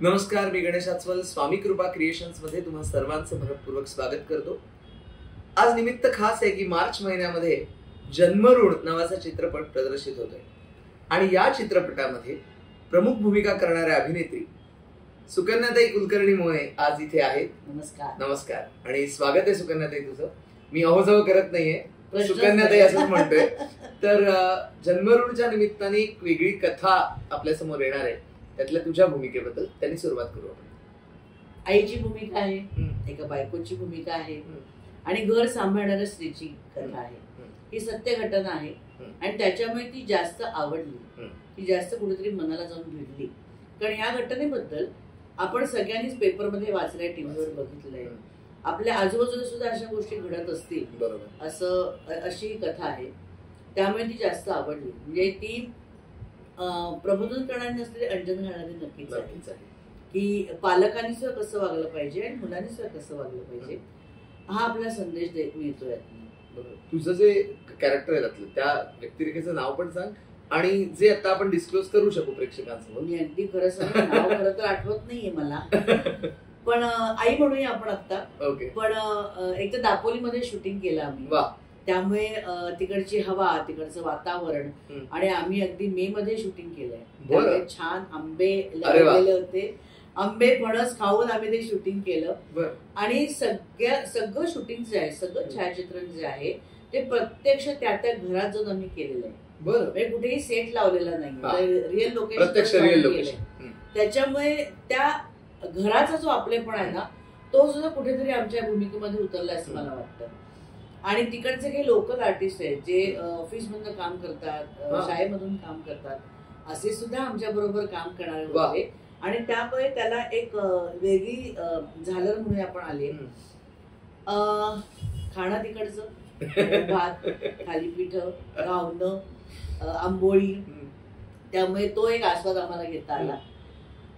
नमस्कार, मी गणेश आचवल स्वामी कृपा क्रिएशन्स मध्ये तुम्हा सर्वांचं मनपूर्वक स्वागत करतो। आज निमित्त खास आहे की मार्च महिन्यामध्ये जन्मऋण नावाचा चित्रपट प्रदर्शित होतोय आणि या चित्रपटामध्ये प्रमुख भूमिका करणाऱ्या अभिनेत्री सुकन्याताई कुलकर्णी मोये आज इथे आहेत। नमस्कार। नमस्कार आणि स्वागत आहे सुकन्याताई तुझं। मी अहोजाव करत नाहीये, सुकन्याताई असंच म्हणतोय। तर जन्मऋणच्या निमित्ताने एक वेगळी कथा आपल्या समोर येणार आहे, त्यातल्या तुझ्या भूमिकेबद्दल त्यांनी सुरुवात करू आपण। आईची भूमिका आहे, एका बायकोची भूमिका आहे आणि घर सांभाळणाऱ्या स्त्रीची कथा आहे। ही सत्य घटना आहे आणि त्याच्यामुळे ती जास्त आवडली, ती जास्त कुठेतरी मनाला जाऊन भिडली। कारण या घटनेबद्दल आपण सगळ्यांनीच पेपरमध्ये वाचलंय, टीव्हीवर बघितलंय, आपल्या आजूबाजूला सुद्धा अशा गोष्टी घडत असतील बरोबर, अशी कथा आहे। त्यामुळे ती जास्त आवडली। म्हणजे ती प्रबोधन करणारी नसलेली, अंजन घालणारी नक्कीच आहे की पालकांनी सुद्धा कसं वागलं पाहिजे आणि मुलांनी सुद्धा कसं वागलं पाहिजे, हा आपला संदेश मिळतोय। तुझं जे कॅरेक्टर आहे त्यातलं, त्या व्यक्तिरेखेचं नाव पण सांग आणि जे आता आपण डिस्क्लोज करू शकू प्रेक्षकांसमोर। मी अगदी खरं सांग, नाव खरं तर आठवत नाहीये मला, पण आई म्हणूया आपण आता। ओके। पण एक तर दापोलीमध्ये शूटिंग केलं आम्ही, त्यामुळे तिकडची हवा, तिकडचं वातावरण, आणि आम्ही अगदी मे मध्ये शूटिंग केलंय। छान आंबे लागलेले होते, आंबे फणस खाऊन आम्ही ते शूटिंग केलं आणि सगळं शूटिंग जे आहे, सगळं छायाचित्रण जे आहे ते प्रत्यक्ष त्या त्या घरात जाऊन आम्ही केलेलं आहे। म्हणजे कुठेही सेट लावलेला नाही, रिअल लोकेशन। त्याच्यामुळे त्या घराचा जो आपलेपण आहे ना, तो सुद्धा कुठेतरी आमच्या भूमिकेमध्ये उतरला असं मला वाटतं। आणि तिकडचे काही लोकल आर्टिस्ट आहेत जे ऑफिस मधून काम करतात, शाळेमधून काम करतात, असे सुद्धा आमच्या बरोबर काम करणारे होते आणि त्यामुळे त्याला एक वेगळी झालर म्हणून आपण आले। खाणं तिकडचं, भात, थालीपीठ, घावणं, आंबोळी, त्यामुळे तो एक आस्वाद आम्हाला घेता आला।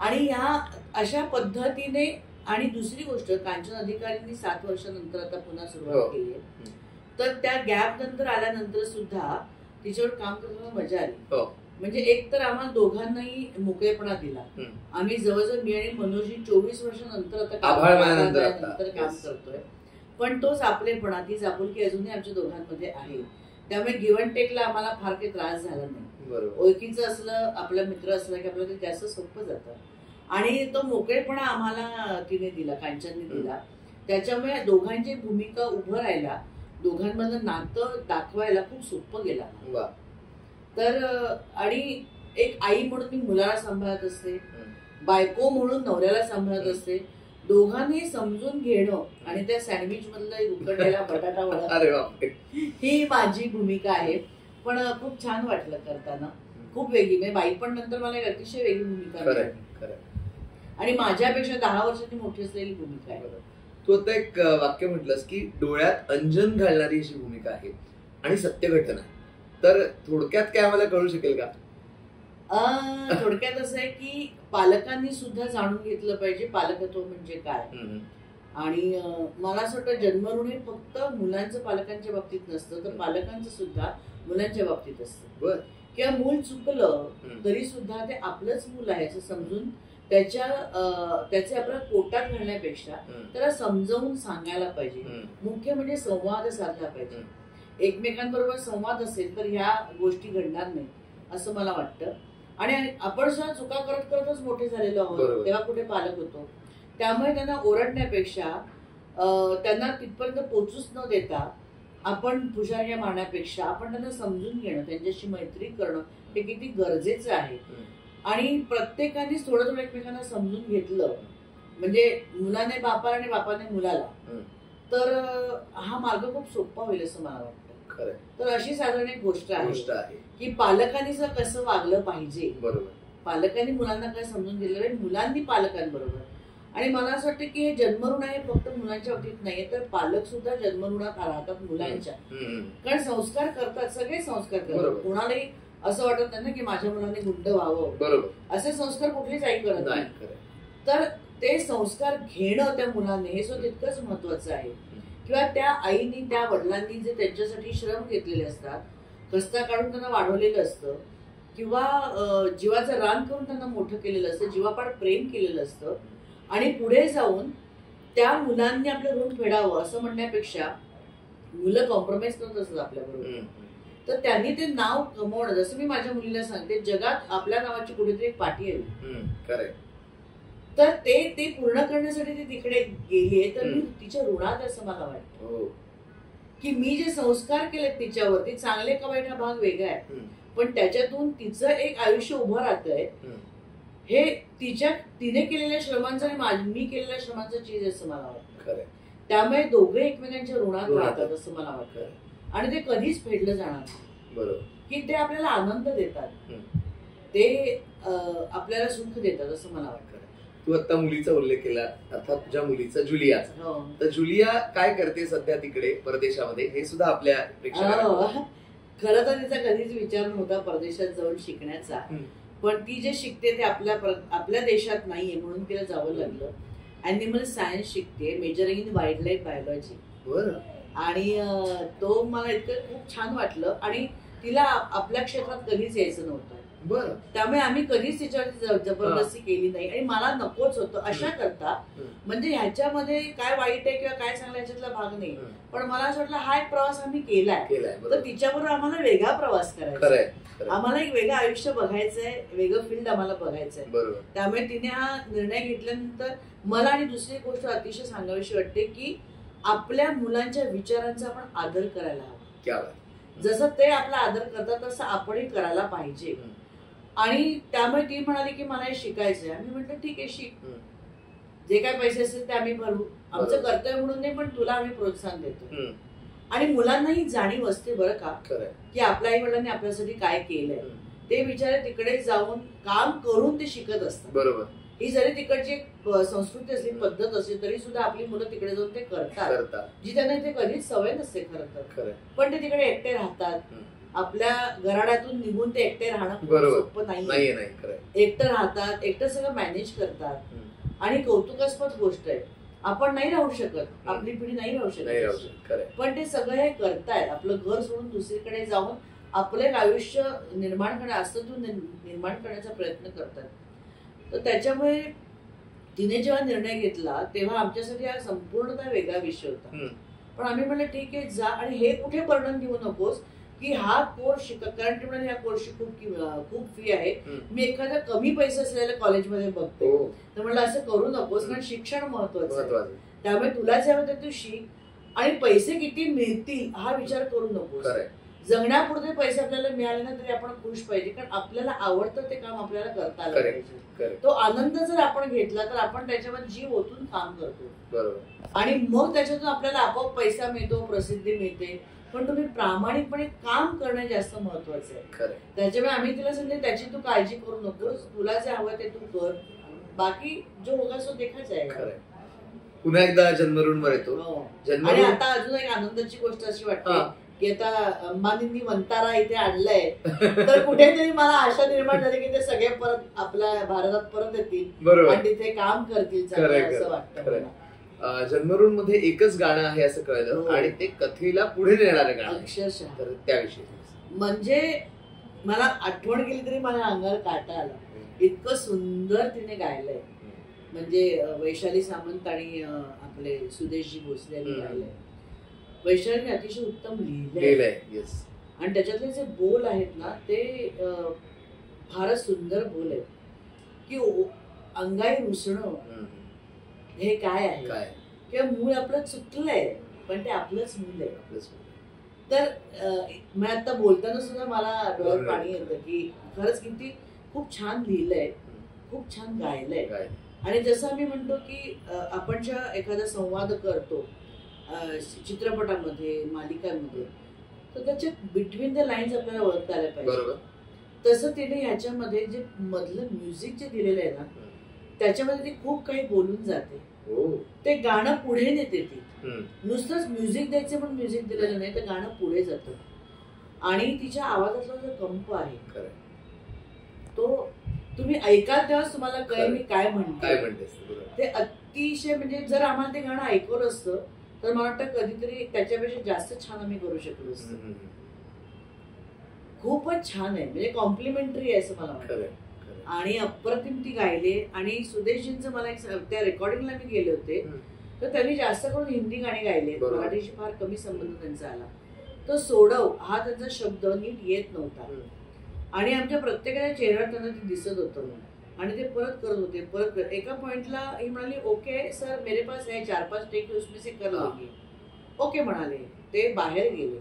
आणि ह्या अशा पद्धतीने, आणि दुसरी गोष्ट, कांचन अधिकारींनी 7 वर्षानंतर आता पुन्हा सुरुवात केली आहे, तर त्या गॅप नंतर आल्यानंतर सुद्धा तिच्यावर काम करताना मजा आली। म्हणजे एक तर आम्हाला दोघांनाही मोकळेपणा दिला। आम्ही जवळजवळ, मी आणि मनोजी 24 वर्षानंतर आता काम करतोय, पण तोच आपलेपणा, तीच आपुलकी अजूनही आमच्या दोघांमध्ये आहे। त्यामुळे गिव्ह अँड टेकला आम्हाला फार काही त्रास झाला नाही। ओळखीचं असलं, आपला मित्र असला की आपल्याला ते जास्त सोपं जातं आणि तो मोकळेपणा आम्हाला तिने दिला, कांचनने दिला। त्याच्यामुळे दोघांची भूमिका उभं राहायला, दोघांमधलं नातं दाखवायला खूप सोपं गेला। तर आणि एक आई म्हणून मी मुलाला सांभाळत असते, बायको म्हणून नवऱ्याला सांभाळत असते, दोघांनी समजून घेणं आणि त्या सँडविच मधलं उकडलेला बटाटा वडा, ही माझी भूमिका आहे। पण खूप छान वाटलं करताना, खूप वेगळी, म्हणजे बाई पण नंतर मला एक अतिशय वेगळी भूमिका मिळाली आणि माझ्यापेक्षा 10 वर्षांनी मोठी असलेली भूमिका आहे। तू आता एक वाक्य म्हटलंस की डोळ्यात अंजन घालणारी अशी भूमिका आहे आणि सत्य घटना, तर थोडक्यात काय आम्हाला कळू शकेल का? थोडक्यात असं आहे की पालकांनी सुद्धा जाणून घेतलं पाहिजे पालकत्व म्हणजे काय। आणि मला असं वाटतं जन्मऋण हे फक्त मुलांचं पालकांच्या बाबतीत नसतं, तर पालकांचं सुद्धा मुलांच्या बाबतीत असतं। किंवा मूल चुकलं तरी सुद्धा ते आपलंच मूल आहे असं समजून त्याचे आपल्या पोटात घालण्यापेक्षा त्याला समजावून सांगायला पाहिजे। मुख्य म्हणजे संवाद साधला पाहिजे, एकमेकांबरोबर संवाद असेल तर ह्या गोष्टी घडणार नाही असं मला वाटतं। आणि आपण सुद्धा चुका करत करतच मोठे झालेलो आहोत, तेव्हा कुठे पालक होतो। त्यामुळे त्यांना ओरडण्यापेक्षा, त्यांना तिथपर्यंत पोचूच न देता आपण पुजाऱ्या मारण्यापेक्षा आपण त्यांना समजून घेणं, त्यांच्याशी मैत्री करणं हे किती गरजेचं आहे। आणि प्रत्येकानेच थोडं थोडं एकमेकांना समजून घेतलं म्हणजे मुलाने बापाला आणि बापाने मुलाला, तर हा मार्ग खूप सोपा होईल असं मला वाटतं। तर अशी साधारण एक गोष्ट आहे की पालकांनी कसं वागलं पाहिजे, पालकांनी मुलांना काय समजून घेतलं पाहिजे, मुलांनी पालकांबरोबर। आणि मला असं वाटतं की हे जन्मऋण हे फक्त मुलांच्या बाबतीत नाहीये, तर पालक सुद्धा जन्मऋणात राहतात मुलांच्या, कारण संस्कार करतात, सगळे संस्कार करतात। कोणालाही असं वाटत नाही ना की माझ्या मुलाने गुंड व्हावं, असे संस्कार कुठलीच आई करत नाही। तर ते संस्कार घेणं त्या मुलाने हे सुद्धा तितकंच महत्वाचं आहे। किंवा त्या आईनी, त्या वडिलांनी जे त्यांच्यासाठी श्रम घेतलेले असतात, कष्ट काढून त्यांना वाढवलेलं असतं, किंवा जीवाचं रान करून त्यांना मोठं केलेलं असतं, जीवापाड प्रेम केलेलं असतं. आणि पुढे जाऊन त्या मुलांनी आपलं ऋण फेडावं असं म्हणण्यापेक्षा मुलं कॉम्प्रोमाइज करत असतात आपल्याबरोबर. तर त्यांनी ते नाव कमवणं, जसं मी माझ्या मुलीला सांगते, जगात आपल्या नावाची कुठेतरी एक पाठी आहे, तर ते पूर्ण करण्यासाठी ती तिकडे गेलीये. तर मी तिच्या ऋणात असं मला वाटतं की मी जे संस्कार केले तिच्यावरती, चांगले का वाईट हा भाग वेगळा आहे, पण त्याच्यातून तिचं एक आयुष्य उभं राहतंय. हे तिने केलेल्या श्रमांचं आणि मी केलेल्या श्रमांचं चीज असं मला वाटतं. त्यामुळे दोघे एकमेकांच्या ऋणात राहतात असं मला वाटतं. आणि ते कधीच फेडलं जाणार, बरोबर, की ते आपल्याला आनंद देतात, ते आपल्याला सुख देतात असं मला वाटतं. तू आता मुलीचा उल्लेख केला, अर्थात तुझ्या मुलीचा जुलियाचा. तर जुलिया काय करते सध्या तिकडे परदेशामध्ये, हे सुद्धा आपल्या प्रेक्षकांना. खरं तर तिचा कधीच विचार नव्हता परदेशात जाऊन शिकण्याचा, पण ती जे शिकते ते आपल्या देशात नाहीये म्हणून तिला जावं लागलं. अॅनिमल सायन्स शिकते, measuring in wild life biology. आणि तो मला इतकं खूप छान वाटलं. आणि तिला आपल्या क्षेत्रात कधीच यायचं नव्हतं, बरं, त्यामुळे आम्ही कधीच तिच्यावरती जबरदस्ती केली नाही. आणि मला नकोच होतं अशा करता, म्हणजे ह्याच्यामध्ये काय वाईट आहे किंवा काय चांगलं ह्याच्यातला भाग नाही, पण मला असं वाटलं हा एक प्रवास आम्ही केलाय, तर तिच्याबरोबर आम्हाला वेगळा प्रवास करायचा आहे, आम्हाला एक वेगळं आयुष्य बघायचंय, वेगळं फील्ड आम्हाला बघायचंय. त्यामुळे तिने हा निर्णय घेतल्यानंतर मला आणि दुसरी गोष्ट अतिशय सांगावीशी वाटते की आपल्या मुलांच्या विचारांचा आपण आदर करायला हवा. जसं ते आपला आदर करतात तसं आपणही करायला पाहिजे. आणि त्यामुळे ती म्हणाली की मला हे शिकायचंय. आम्ही म्हटलं ठीक आहे, शिक, जे काय पैसे असतील ते आम्ही भरू, आमचं कर्तव्य म्हणून नाही, पण तुला आम्ही प्रोत्साहन देतो. आणि मुलांनाही जाणीव असते बरं का, की आपल्या आई वडिलांनी आपल्यासाठी काय केलंय. ते बिचारे तिकडे जाऊन काम करून ते शिकत असतात, बरोबर. ही जरी तिकडची एक संस्कृती असली, पद्धत असली, तरी सुद्धा आपली मुलं तिकडे जाऊन ते करतात, जी त्यांना इथे कधीच सवय नसते खरं तर. पण ते तिकडे एकटे राहतात. आपल्या घराड्यातून निघून ते एकटे राहणं सोपं नाही. एकटं राहतात, एकटं सगळं मॅनेज करतात. आणि कौतुकास्पद गोष्ट आहे, आपण नाही राहू शकत, आपली पिढी नाही राहू शकत, पण ते सगळं हे करतायत. आपलं घर सोडून दुसरीकडे जाऊन आपलं एक आयुष्य निर्माण करण्या, अस्तित्व निर्माण करण्याचा प्रयत्न करतात. तर त्याच्यामुळे तिने जेव्हा निर्णय घेतला तेव्हा आमच्यासाठी हा संपूर्णतः वेगळा विषय होता. पण आम्ही म्हणलं ठीक आहे, जा. आणि हे कुठे वर्णन देऊ नकोस की हा कोर्स शिका, कारण ती म्हणजे या कोर्सची खूप फी आहे, मी एखाद्या कमी पैसे असलेल्या कॉलेजमध्ये बघते, तर म्हणलं असं करू नकोस, कारण शिक्षण महत्वाचं आहे. त्यामुळे तुला जे हवं ते तू शिक, आणि पैसे किती मिळतील हा विचार करू नकोस. जगण्यापुरते पैसे आपल्याला मिळाले ना तरी आपण खुश पाहिजे, कारण आपल्याला आवडतं ते काम आपल्याला करता आलं पाहिजे. तो आनंद जर आपण घेतला तर आपण त्याच्यामध्ये जीव ओतून काम करतो, बरोबर. आणि मग त्याच्यातून आपल्याला आपोआप पैसा मिळतो, प्रसिद्धी मिळते. पण तुम्ही प्रामाणिकपणे काम करणं जास्त महत्वाचं आहे. त्याच्यामुळे आम्ही तिला सांगितलं त्याची तू काळजी करू नकोस, तुला जे हवं ते तू कर, बाकी जो होगा सो देखा जाएगा. पुन्हा एकदा जन्मऋणवर येतो. आणि आता अजून एक आनंदाची गोष्ट अशी वाटते की आता अंबानींनी वंतारा इथे आणलंय, तर कुठेतरी मला आशा निर्माण झाली की ते सगळे परत आपल्या भारतात परत येतील आणि तिथे काम करतील, असं वाटतं. जन्मऋण मध्ये एकच गाणं आहे असं कळलं, आणि ते कथेला पुढे नेणारं गाणं अक्षरशः. तर त्याविषयी म्हणजे मला आठवण केली तरी मला अंगावर काटा आला, इतकं सुंदर तिने गायलंय. म्हणजे वैशाली सामंत आणि आपले सुदेशजी भोसले यांनी गायलंय. वैशालीने अतिशय उत्तम लिहिलंय, आणि त्याच्यातले जे बोल आहेत ना ते फारच सुंदर बोल आहेत, की अंगाई रुसणं हे काय आहे, किंवा मूळ आपलं चुकलंय पण ते आपलंच मूल आहे. तर मी आता बोलताना सुद्धा मला डोळ्यात पाणी येतं की खरंच किती खूप छान लिहिलंय, खूप छान गायलंय. आणि जसं आम्ही म्हणतो की आपण ज्या एखादा संवाद करतो चित्रपटामध्ये, मालिकांमध्ये, तर त्याच्या बिटवीन द लाईन्स आपल्याला ओळखता आल्या पाहिजे. तसं तिने ह्याच्यामध्ये जे मधलं म्युझिक जे दिलेलं आहे ना त्याच्यामध्ये ती खूप काही बोलून जाते. ते गाणं पुढे नेते ती, नुसतंच म्युझिक द्यायचं पण म्युझिक दिलेलं नाही, तर गाणं पुढे जातं. आणि तिच्या आवाजातला जो कंप आहे तो तुम्ही ऐकाल तेव्हाच तुम्हाला कळेल मी काय म्हणते. ते अतिशय, म्हणजे जर आम्हाला ते गाणं ऐकवलं असतं तर मला वाटतं कधीतरी त्याच्यापेक्षा जास्त छान आम्ही करू शकलो असतो. खूपच छान आहे, म्हणजे कॉम्प्लिमेंटरी आहे असं मला वाटतं. आणि अप्रतिम ती गायले. आणि सुदेशजींचं मला एक त्या रेकॉर्डिंगला मी गेले होते तर त्यांनी जास्त करून हिंदी गाणी गायले, मराठीशी फार कमी संबंध त्यांचा आला. तर सोडव हा त्यांचा शब्द नीट येत नव्हता आणि आमच्या प्रत्येकाच्या चेहऱ्यावर त्यांना ते दिसत होतं आणि ते परत करत होते, परत एका पॉइंटला ही म्हणाली ओके सर मेरे पास है 4-5 टेक उसमें से कर लेंगे. ओके म्हणाले, ते बाहेर गेले.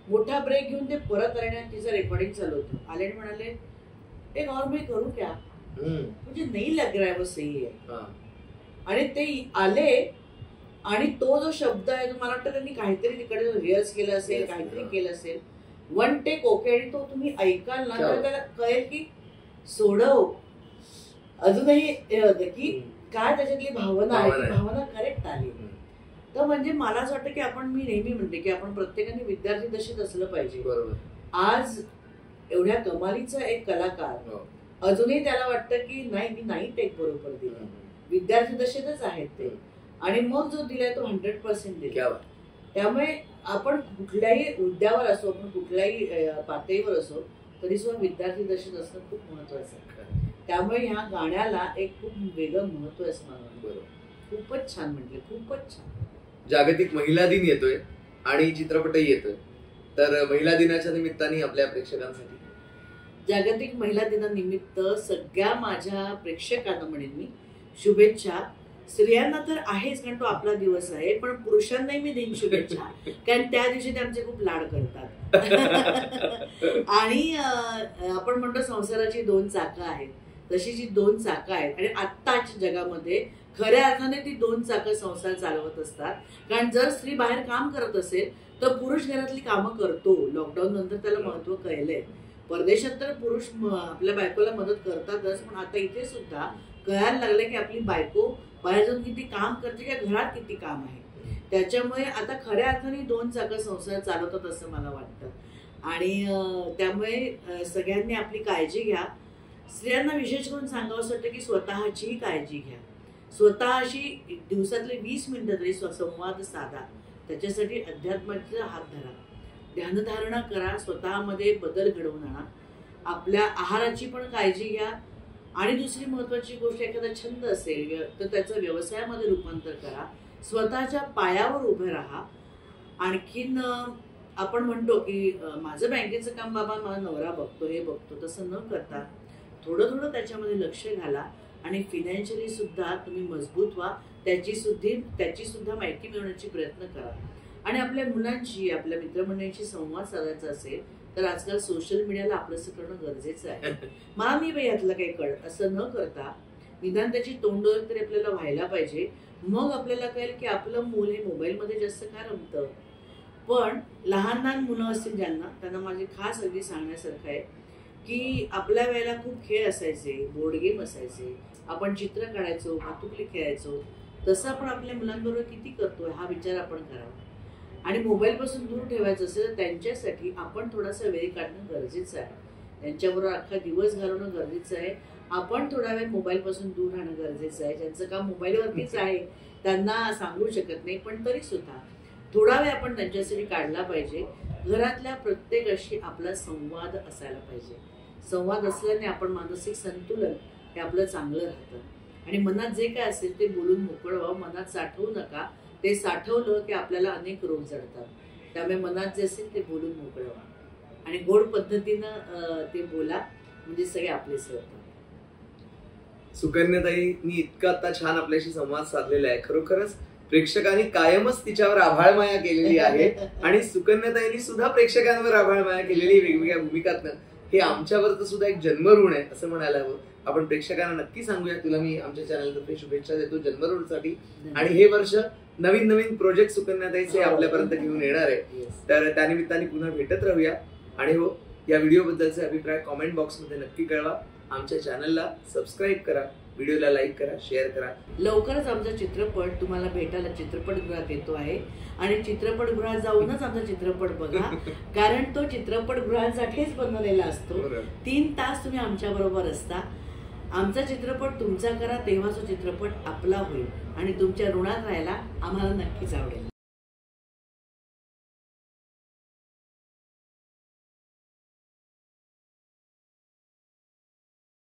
मोठा ब्रेक घेऊन ते परत आले आणि तिचं रेकॉर्डिंग चालू होतं. आले आणि म्हणाले एक और मैं करू क्या, मुझे नहीं लग रहा है वो सही है. आणि ते आले आणि तो जो शब्द आहे मला वाटतं त्यांनी काहीतरी तिकडे रिहर्स केलं असेल, काहीतरी केलं असेल. 1 टेक ओके आणि तो तुम्ही ऐकाल ना तर त्याला कळेल की सोडव अजूनही की काय त्याच्यातली भावना आहे, ती भावना करेक्ट आली. तर म्हणजे मला असं वाटतं की आपण, मी नेहमी म्हणते की आपण प्रत्येकाने विद्यार्थी दशेत असलं पाहिजे. आज एवढ्या कमालीचा एक कलाकार अजूनही त्याला वाटतं की नाही मी नाही टेक बरोबर दिला, विद्यार्थी दशेतच आहेत ते, आणि मग जो दिलाय तो 100% दिला. त्यामुळे आपण कुठल्याही मुद्द्यावर असो, आपण कुठल्याही पातळीवर असो, तरी सुद्धा विद्यार्थी दशेत असणं खूप महत्वाचं आहे. त्यामुळे ह्या गाण्याला एक खूप वेगळं महत्व आहे असं मला वाटतं. खूपच छान म्हटले, खूपच छान. जागतिक महिला दिन येतोय आणि चित्रपटही येतोय, तर महिला दिनाच्या निमित्ताने आपल्या प्रेक्षकांसाठी जागतिक महिला दिनानिमित्त सगळ्या माझ्या प्रेक्षकांना म्हणेन मी शुभेच्छा. स्त्रियांना तर आहेच कारण तो आपला दिवस आहे, पण पुरुषांनाही मी देईन शुभेच्छा कारण त्या दिवशी ते आमचे खूप लाड करतात. आणि आपण म्हणतो संसाराची 2 चाकं आहेत, तशी जी 2 चाकं आहेत आणि आत्ताच्या जगामध्ये खऱ्या अर्थाने ती 2 चाकं संसार चालवत असतात. कारण जर स्त्री बाहेर काम करत असेल तर पुरुष घरातली कामं करतो. लॉकडाऊन नंतर त्याला महत्व कळलंय. परदेशात तर पुरुष आपल्या बायकोला मदत करतातच, पण आता इथे सुद्धा कळायला लागलं की आपली बायको बाहेर जाऊन किती काम करते किंवा घरात किती काम आहे. त्याच्यामुळे आता खऱ्या अर्थाने 2 चाकं संसार चालवतात असं मला वाटतं. आणि त्यामुळे सगळ्यांनी आपली काळजी घ्या. स्त्रियांना विशेष करून सांगावं असं वाटतं की स्वतःची काळजी घ्या. स्वतःशी दिवसातले 20 मिनिटं तरी संवाद साधा. त्याच्यासाठी अध्यात्माचा हात धरा, ध्यानधारणा करा, स्वतःमध्ये बदल घडवून आणा. आपल्या आहाराची पण काळजी घ्या. आणि दुसरी महत्वाची गोष्ट, एखादा छंद असेल तर त्याचं व्यवसायामध्ये रूपांतर करा. स्वतःच्या पायावर उभे राहा. आणखीन आपण म्हणतो की माझं बँकेचं काम बाबा माझा नवरा बघतो, हे बघतो, तसं न करता थोडं थोडं त्याच्यामध्ये लक्ष घाला आणि फिनॅन्शियली सुद्धा तुम्ही मजबूत व्हा. त्याची सुद्धा माहिती मिळवण्याची प्रयत्न करा. आणि आपल्या मुलांशी, आपल्या मित्रमंडळींशी संवाद साधायचा असेल तर आजकाल सोशल मीडियाला आपलंसं करणं गरजेचं आहे. मला मी बाई यातलं काही कळत असं न करता निदान त्याची तोंडओळख तरी आपल्याला व्हायला पाहिजे. मग आपल्याला कळेल की आपलं मूल हे मोबाईलमध्ये जास्त का रमतं. पण लहान मुलं असतील ज्यांना, त्यांना माझे खास अगदी सांगण्यासारखं आहे की आपल्या वेळेला खूप खेळ असायचे, बोर्ड गेम असायचे, आपण चित्र काढायचो, भातुकली खेळायचो. तसं आपण आपल्या मुलांबरोबर किती करतोय हा विचार आपण करावा. आणि मोबाईलपासून दूर ठेवायचं असेल तर त्यांच्यासाठी आपण थोडासा वेळ काढणं गरजेचं आहे. त्यांच्याबरोबर अख्खा दिवस घालवणं गरजेचं आहे. आपण थोडा वेळ मोबाईलपासून दूर राहणं गरजेचं आहे. ज्यांचं काम मोबाईलवरतीच आहे त्यांना सांगू शकत नाही, पण तरी सुद्धा थोडा वेळ आपण त्यांच्यासाठी काढला पाहिजे. घरातल्या प्रत्येकाशी आपला संवाद असायला पाहिजे. संवाद असल्याने आपण मानसिक संतुलन हे आपलं चांगलं राहतं. आणि मनात जे काय असेल ते बोलून मोकळं व्हावं. मनात साठवू नका. ते साठवलं की आपल्याला अनेक रोग जडतात. त्यामुळे मनात जे असेल ते बोलून मोकळं व्हा आणि गोड पद्धतीनं ते बोला, म्हणजे सगळे आपलेसे होतात. सुकन्याताईंनी इतका आता छान आपल्याशी संवाद साधलेला आहे. खरोखरच प्रेक्षकांनी कायमच तिच्यावर आभाळमाया केलेली आहे आणि सुकन्याताईंनी सुद्धा प्रेक्षकांवर आभाळमाया केलेली वेगवेगळ्या भूमिकातनं. हे आमच्यावर सुद्धा एक जन्मऋण आहे असं म्हणायला हवं. आपण प्रेक्षकांना नक्की सांगूया. तुला मी आमच्या चॅनलतर्फे शुभेच्छा देतो जन्मऋणसाठी. आणि हे वर्ष नवीन प्रोजेक्ट सुकन्याताईचे आपल्यापर्यंत घेऊन येणार आहे, तर त्यानिमित्ताने पुन्हा भेटत राहूया. आणि हो, या व्हिडिओ बद्दलचे अभिप्राय कॉमेंट बॉक्समध्ये नक्की कळवा. आमच्या चॅनलला सबस्क्राईब करा, व्हिडिओला लाईक करा, शेअर करा. लवकरच आमचा चित्रपट तुम्हाला भेटायला चित्रपटगृहात येतो आहे आणि चित्रपटगृहात जाऊनच आमचा चित्रपट बघा कारण तो चित्रपटगृहांसाठीच बनवलेला असतो. 3 तास तुम्ही आमच्या बरोबर असता. आमचा चित्रपट तुमचा करा, तेव्हा तो चित्रपट आपला होईल आणि तुमच्या ऋणात राहायला आम्हाला नक्कीच आवडेल.